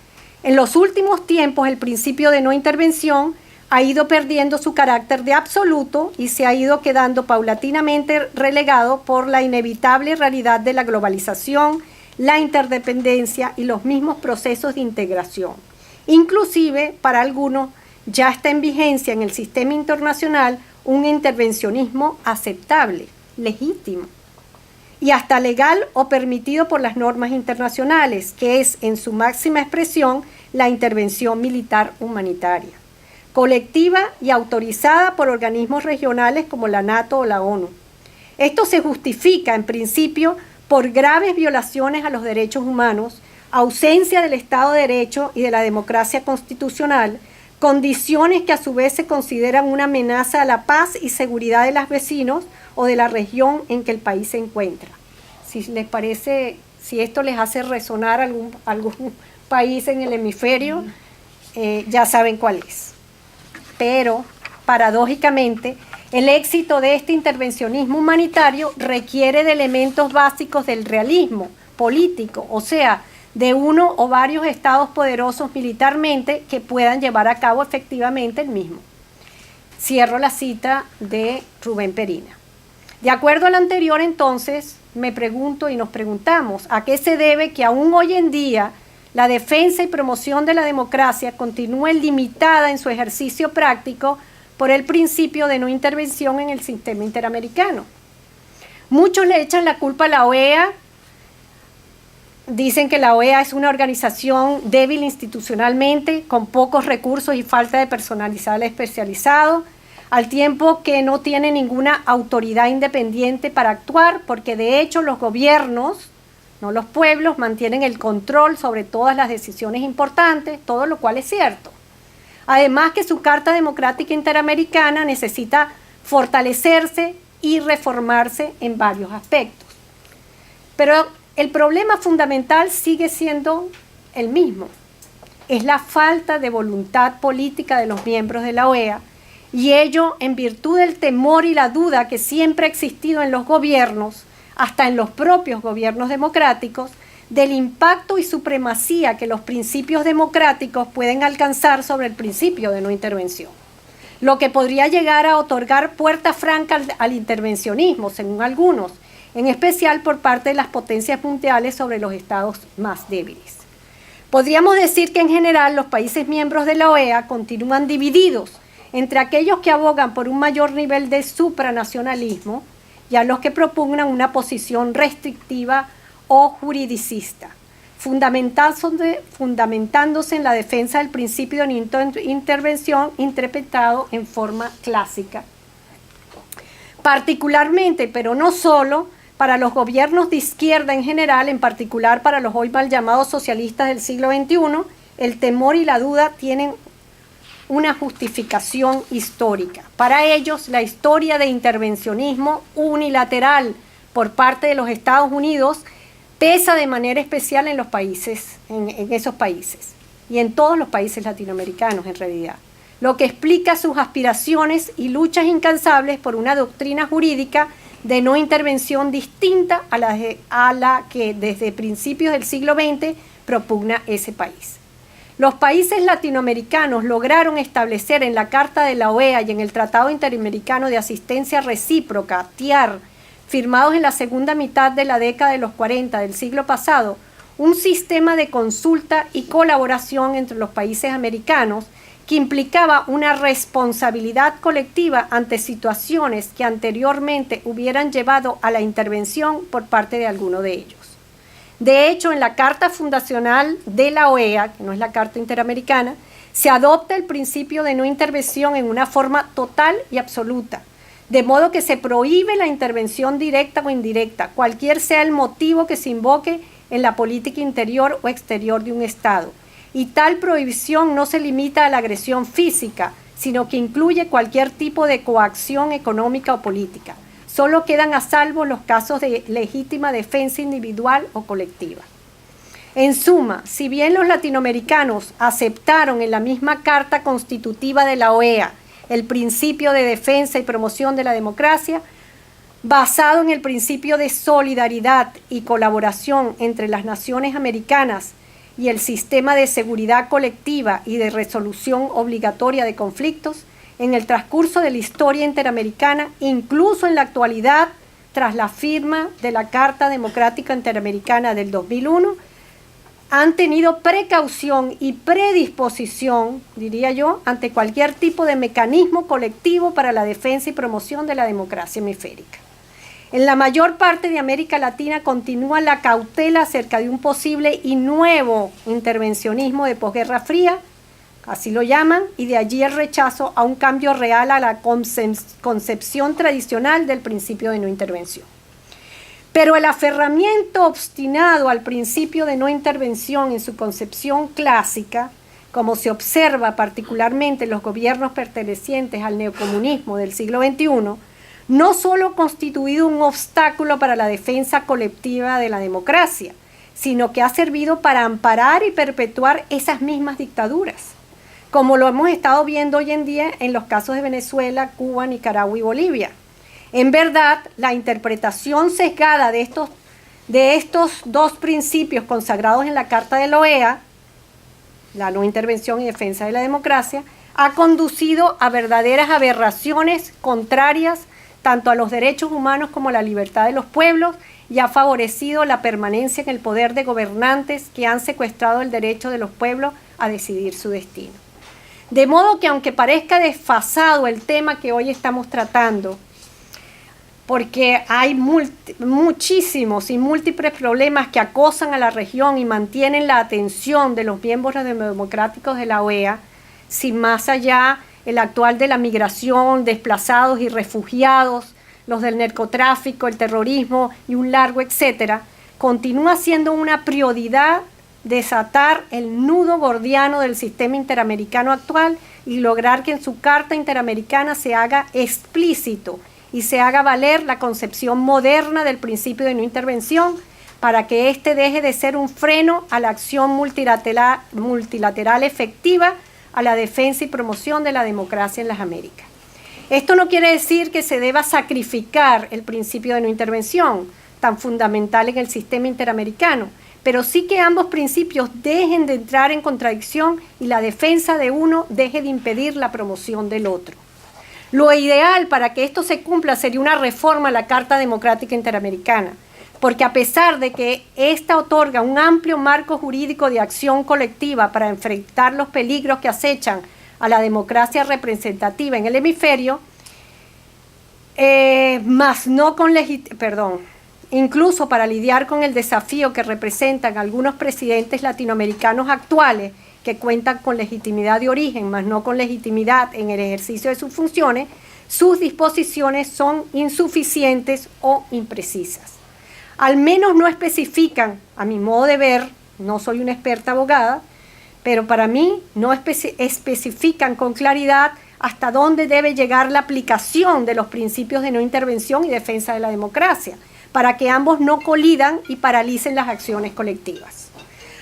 en los últimos tiempos el principio de no intervención ha ido perdiendo su carácter de absoluto y se ha ido quedando paulatinamente relegado por la inevitable realidad de la globalización, la interdependencia y los mismos procesos de integración. Inclusive, para algunos, ya está en vigencia en el sistema internacional un intervencionismo aceptable, legítimo, y hasta legal o permitido por las normas internacionales, que es en su máxima expresión la intervención militar humanitaria, colectiva y autorizada por organismos regionales como la NATO o la ONU. Esto se justifica, en principio, por graves violaciones a los derechos humanos, ausencia del Estado de Derecho y de la democracia constitucional, condiciones que a su vez se consideran una amenaza a la paz y seguridad de los vecinos o de la región en que el país se encuentra. Si les parece, si esto les hace resonar algún país en el hemisferio, ya saben cuál es. Pero, paradójicamente, el éxito de este intervencionismo humanitario requiere de elementos básicos del realismo político, o sea, de uno o varios estados poderosos militarmente que puedan llevar a cabo efectivamente el mismo. Cierro la cita de Rubén Perina. De acuerdo al anterior, entonces, me pregunto y nos preguntamos, ¿a qué se debe que aún hoy en día la defensa y promoción de la democracia continúe limitada en su ejercicio práctico por el principio de no intervención en el sistema interamericano? Muchos le echan la culpa a la OEA. Dicen que la OEA es una organización débil institucionalmente, con pocos recursos y falta de personal especializado, al tiempo que no tiene ninguna autoridad independiente para actuar, porque de hecho los gobiernos, no los pueblos, mantienen el control sobre todas las decisiones importantes, todo lo cual es cierto. Además que su Carta Democrática Interamericana necesita fortalecerse y reformarse en varios aspectos. Pero el problema fundamental sigue siendo el mismo. Es la falta de voluntad política de los miembros de la OEA, y ello en virtud del temor y la duda que siempre ha existido en los gobiernos, hasta en los propios gobiernos democráticos, del impacto y supremacía que los principios democráticos pueden alcanzar sobre el principio de no intervención, lo que podría llegar a otorgar puerta franca al intervencionismo, según algunos, en especial por parte de las potencias mundiales sobre los estados más débiles. Podríamos decir que en general los países miembros de la OEA continúan divididos entre aquellos que abogan por un mayor nivel de supranacionalismo y a los que propugnan una posición restrictiva o juridicista, fundamentándose en la defensa del principio de intervención interpretado en forma clásica. Particularmente, pero no solo, para los gobiernos de izquierda en general, en particular para los hoy mal llamados socialistas del siglo XXI, el temor y la duda tienen una justificación histórica. Para ellos, la historia de intervencionismo unilateral por parte de los Estados Unidos pesa de manera especial en los países, en esos países, y en todos los países latinoamericanos en realidad, lo que explica sus aspiraciones y luchas incansables por una doctrina jurídica de no intervención distinta a la que desde principios del siglo XX propugna ese país. Los países latinoamericanos lograron establecer en la Carta de la OEA y en el Tratado Interamericano de Asistencia Recíproca, TIAR, firmados en la segunda mitad de la década de los 40 del siglo pasado, un sistema de consulta y colaboración entre los países americanos que implicaba una responsabilidad colectiva ante situaciones que anteriormente hubieran llevado a la intervención por parte de alguno de ellos. De hecho, en la Carta Fundacional de la OEA, que no es la Carta Interamericana, se adopta el principio de no intervención en una forma total y absoluta, de modo que se prohíbe la intervención directa o indirecta, cualquier sea el motivo que se invoque en la política interior o exterior de un Estado. Y tal prohibición no se limita a la agresión física, sino que incluye cualquier tipo de coacción económica o política. Solo quedan a salvo los casos de legítima defensa individual o colectiva. En suma, si bien los latinoamericanos aceptaron en la misma Carta Constitutiva de la OEA el principio de defensa y promoción de la democracia, basado en el principio de solidaridad y colaboración entre las naciones americanas y el sistema de seguridad colectiva y de resolución obligatoria de conflictos, en el transcurso de la historia interamericana, incluso en la actualidad, tras la firma de la Carta Democrática Interamericana del 2001, han tenido precaución y predisposición, diría yo, ante cualquier tipo de mecanismo colectivo para la defensa y promoción de la democracia hemisférica. En la mayor parte de América Latina continúa la cautela acerca de un posible y nuevo intervencionismo de posguerra fría, así lo llaman, y de allí el rechazo a un cambio real a la concepción tradicional del principio de no intervención. Pero el aferramiento obstinado al principio de no intervención en su concepción clásica, como se observa particularmente en los gobiernos pertenecientes al neocomunismo del siglo XXI, no solo ha constituido un obstáculo para la defensa colectiva de la democracia, sino que ha servido para amparar y perpetuar esas mismas dictaduras, como lo hemos estado viendo hoy en día en los casos de Venezuela, Cuba, Nicaragua y Bolivia. En verdad, la interpretación sesgada de estos dos principios consagrados en la Carta de la OEA, la no intervención y defensa de la democracia, ha conducido a verdaderas aberraciones contrarias tanto a los derechos humanos como a la libertad de los pueblos y ha favorecido la permanencia en el poder de gobernantes que han secuestrado el derecho de los pueblos a decidir su destino. De modo que aunque parezca desfasado el tema que hoy estamos tratando, porque hay muchísimos y múltiples problemas que acosan a la región y mantienen la atención de los miembros democráticos de la OEA, sin más allá el actual de la migración, desplazados y refugiados, los del narcotráfico, el terrorismo y un largo etcétera, continúa siendo una prioridad desatar el nudo gordiano del sistema interamericano actual y lograr que en su Carta Interamericana se haga explícito y se haga valer la concepción moderna del principio de no intervención para que éste deje de ser un freno a la acción multilateral efectiva a la defensa y promoción de la democracia en las Américas. Esto no quiere decir que se deba sacrificar el principio de no intervención, tan fundamental en el sistema interamericano, pero sí que ambos principios dejen de entrar en contradicción y la defensa de uno deje de impedir la promoción del otro. Lo ideal para que esto se cumpla sería una reforma a la Carta Democrática Interamericana, porque a pesar de que ésta otorga un amplio marco jurídico de acción colectiva para enfrentar los peligros que acechan a la democracia representativa en el hemisferio, incluso para lidiar con el desafío que representan algunos presidentes latinoamericanos actuales que cuentan con legitimidad de origen, más no con legitimidad en el ejercicio de sus funciones, sus disposiciones son insuficientes o imprecisas. Al menos no especifican, a mi modo de ver, no soy una experta abogada, pero para mí no especifican con claridad hasta dónde debe llegar la aplicación de los principios de no intervención y defensa de la democracia, para que ambos no colidan y paralicen las acciones colectivas.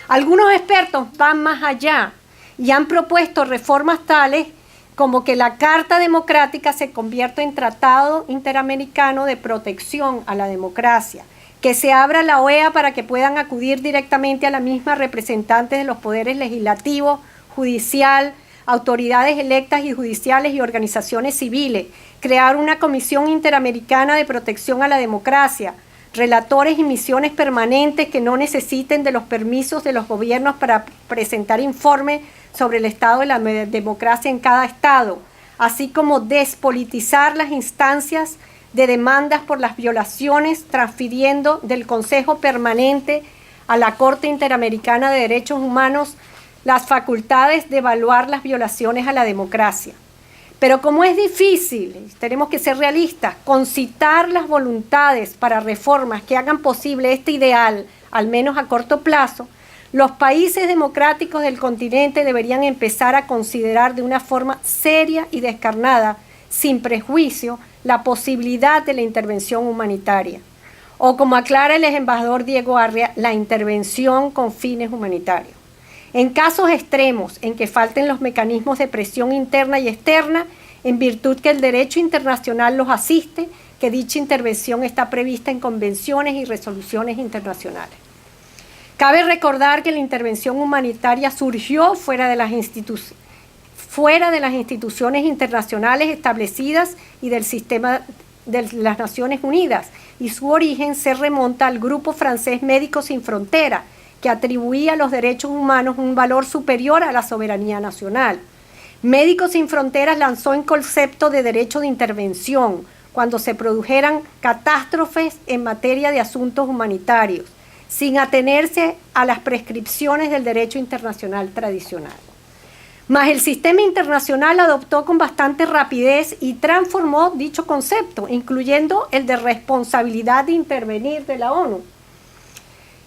Algunos expertos van más allá y han propuesto reformas tales como que la Carta Democrática se convierta en Tratado Interamericano de Protección a la Democracia, que se abra la OEA para que puedan acudir directamente a la misma representantes de los poderes legislativo, judicial, autoridades electas y judiciales y organizaciones civiles, crear una Comisión Interamericana de Protección a la Democracia, relatores y misiones permanentes que no necesiten de los permisos de los gobiernos para presentar informes sobre el estado de la democracia en cada estado, así como despolitizar las instancias de demandas por las violaciones, transfiriendo del Consejo Permanente a la Corte Interamericana de Derechos Humanos las facultades de evaluar las violaciones a la democracia. Pero como es difícil, tenemos que ser realistas, concitar las voluntades para reformas que hagan posible este ideal, al menos a corto plazo, los países democráticos del continente deberían empezar a considerar de una forma seria y descarnada, sin prejuicio, la posibilidad de la intervención humanitaria. O como aclara el embajador Diego Arria, la intervención con fines humanitarios. En casos extremos en que falten los mecanismos de presión interna y externa, en virtud que el derecho internacional los asiste, que dicha intervención está prevista en convenciones y resoluciones internacionales. Cabe recordar que la intervención humanitaria surgió fuera de las instituciones internacionales establecidas y del sistema de las Naciones Unidas, y su origen se remonta al grupo francés Médicos Sin Fronteras, que atribuía a los derechos humanos un valor superior a la soberanía nacional. Médicos Sin Fronteras lanzó el concepto de derecho de intervención cuando se produjeran catástrofes en materia de asuntos humanitarios, sin atenerse a las prescripciones del derecho internacional tradicional. Mas el sistema internacional adoptó con bastante rapidez y transformó dicho concepto, incluyendo el de responsabilidad de intervenir de la ONU.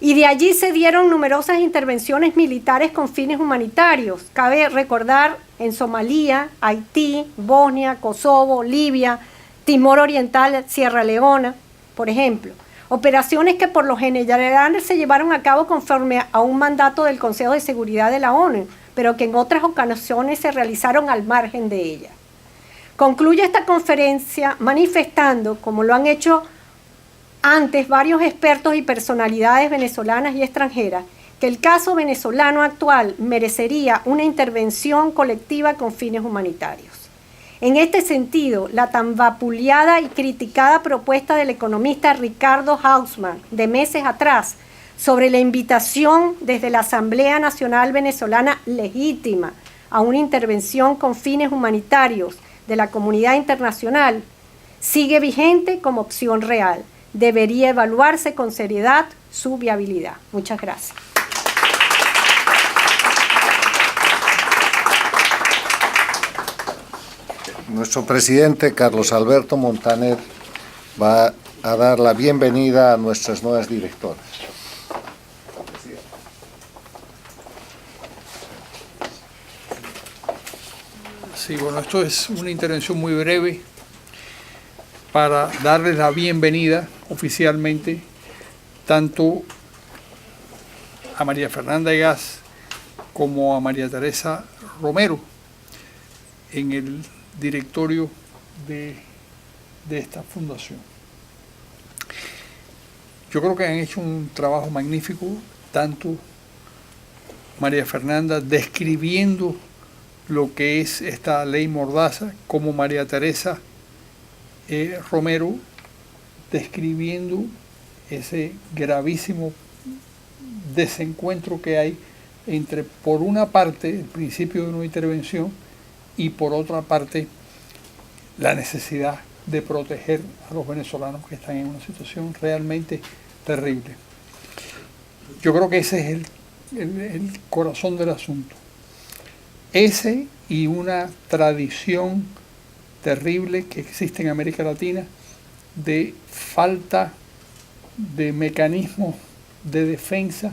Y de allí se dieron numerosas intervenciones militares con fines humanitarios. Cabe recordar en Somalia, Haití, Bosnia, Kosovo, Libia, Timor Oriental, Sierra Leona, por ejemplo. Operaciones que por lo general se llevaron a cabo conforme a un mandato del Consejo de Seguridad de la ONU, pero que en otras ocasiones se realizaron al margen de ella. Concluye esta conferencia manifestando, como lo han hecho antes varios expertos y personalidades venezolanas y extranjeras, que el caso venezolano actual merecería una intervención colectiva con fines humanitarios. En este sentido, la tan vapuleada y criticada propuesta del economista Ricardo Hausmann de meses atrás sobre la invitación desde la Asamblea Nacional Venezolana legítima a una intervención con fines humanitarios de la comunidad internacional sigue vigente como opción real. Debería evaluarse con seriedad su viabilidad. Muchas gracias. Nuestro presidente, Carlos Alberto Montaner, va a dar la bienvenida a nuestras nuevas directoras. Sí, bueno, esto es una intervención muy breve para darles la bienvenida oficialmente tanto a María Fernanda Egas como a María Teresa Romero en el directorio de esta fundación. Yo creo que han hecho un trabajo magnífico, tanto María Fernanda describiendo lo que es esta ley Mordaza, como María Teresa Romero describiendo ese gravísimo desencuentro que hay entre, por una parte, el principio de no intervención y por otra parte, la necesidad de proteger a los venezolanos que están en una situación realmente terrible. Yo creo que ese es el corazón del asunto. Ese y una tradición terrible que existe en América Latina de falta de mecanismos de defensa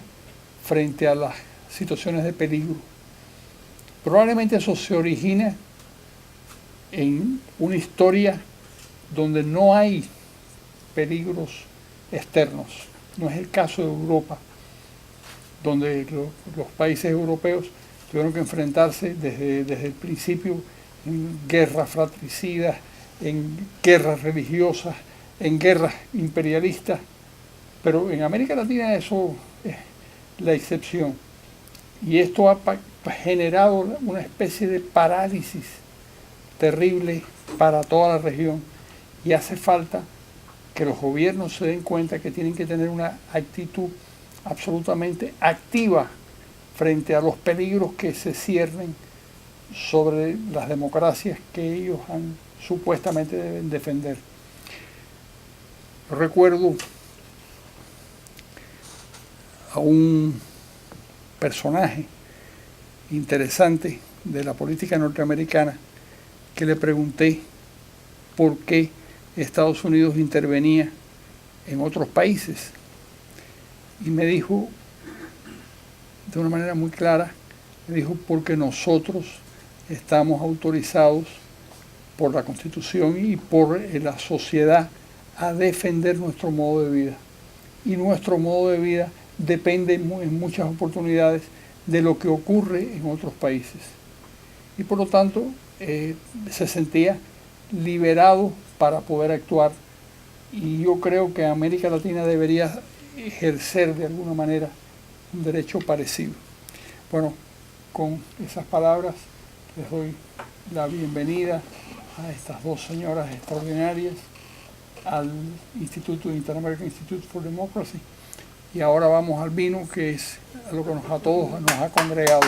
frente a las situaciones de peligro. Probablemente eso se origina en una historia donde no hay peligros externos. No es el caso de Europa, donde los países europeos tuvieron que enfrentarse desde el principio en guerras fratricidas, en guerras religiosas, en guerras imperialistas, pero en América Latina eso es la excepción. Y esto ha generado una especie de parálisis terrible para toda la región, y hace falta que los gobiernos se den cuenta que tienen que tener una actitud absolutamente activa frente a los peligros que se ciernen sobre las democracias que ellos supuestamente deben defender. Recuerdo a un personaje interesante de la política norteamericana que le pregunté por qué Estados Unidos intervenía en otros países, y me dijo de una manera muy clara, me dijo: porque nosotros estamos autorizados por la Constitución y por la sociedad a defender nuestro modo de vida, y nuestro modo de vida depende en muchas oportunidades de lo que ocurre en otros países, y por lo tanto se sentía liberado para poder actuar. Y yo creo que América Latina debería ejercer de alguna manera un derecho parecido. Bueno, con esas palabras les doy la bienvenida a estas dos señoras extraordinarias al Instituto Inter-American Institute for Democracy, Y ahora vamos al vino, que es lo que a todos nos ha congregado.